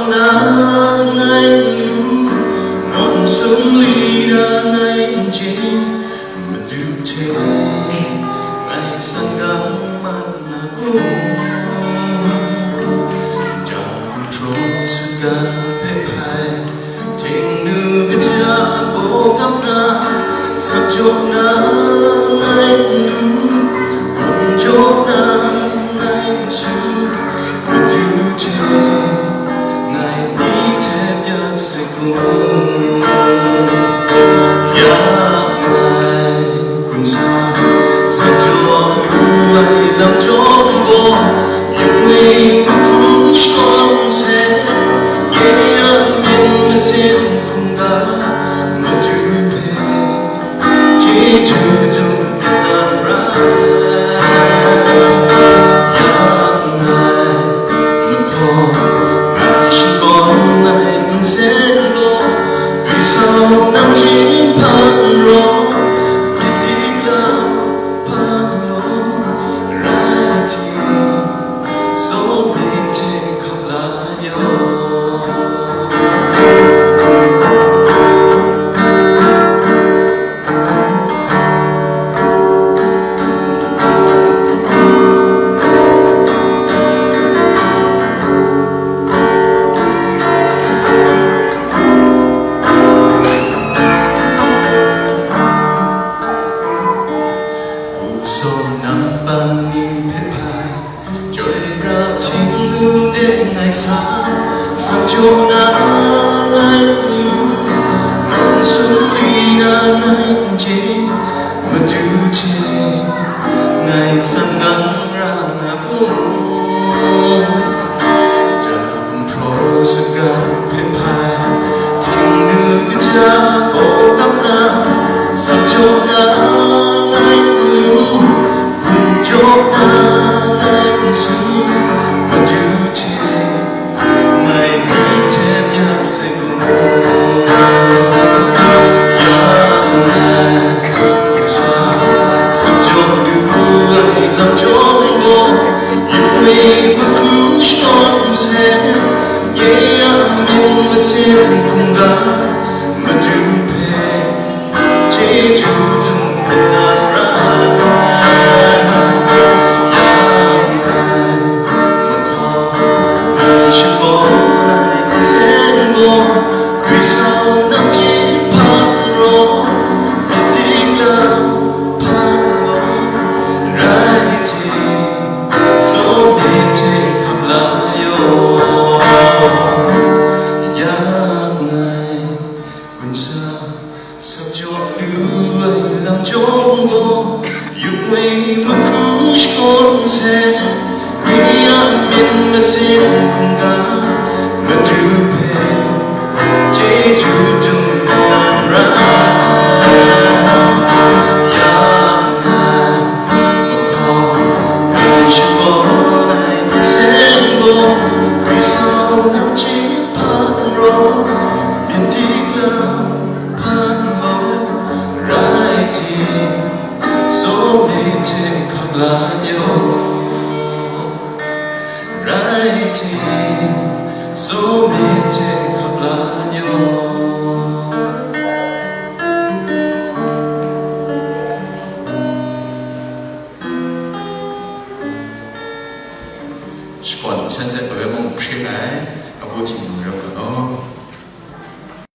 na ngay lu ngọn sông ly đã ngay trên mà điều thế ngày sang gắng mà Nhkum chẳng trốn suka pepai Htingnu cái cha cố gắng na sắc chốt na ngay lu ngọn chốt na ngay su mà điều thế ngày đi theo giấc say cùng làm cho cô Yungwi Hkungga sẽ nhẹ nhàng xem Hkungga Latau chyeju trong Việt Nam ra mà có ngày sinh con này mình sẽ lo vì sao năm chỉ盼lo sao cho na ngay lu ngọn sông ly đã ngay trên mà điều thế ngày sang gắng ra Nhkum chẳng pro suka pepai Htingnu cái cha cố gắng na sao cho na ngay lu cùng chốt na ngay su mà điều thế ngày đi theo giấc say cùng sao cho đưa ai làm cho cô Yungwi Hkungga sẽ nhẹ nhàng xem Hkungga Latau chyeju trong Việt Nam vì sao năm chỉ盼lo mà tiếng là盼lo rai thì số mê thế khắp lại yo ya ngày quên xa sao cho đưa ai làm chốn lo Yungwi Hkungga sẽ nhẹ nhàng xem Hkungga Latau chyeju trong Việt Nam ra một khó ngày sinh có này sẽ lo vì sao năm chỉ盼lo miền tiếc là盼lo rai thì số mê thế khắp lại yo rai thì số mê thế khắp lại yo còn chân đất ở mong phía này ở vô trình rồi đó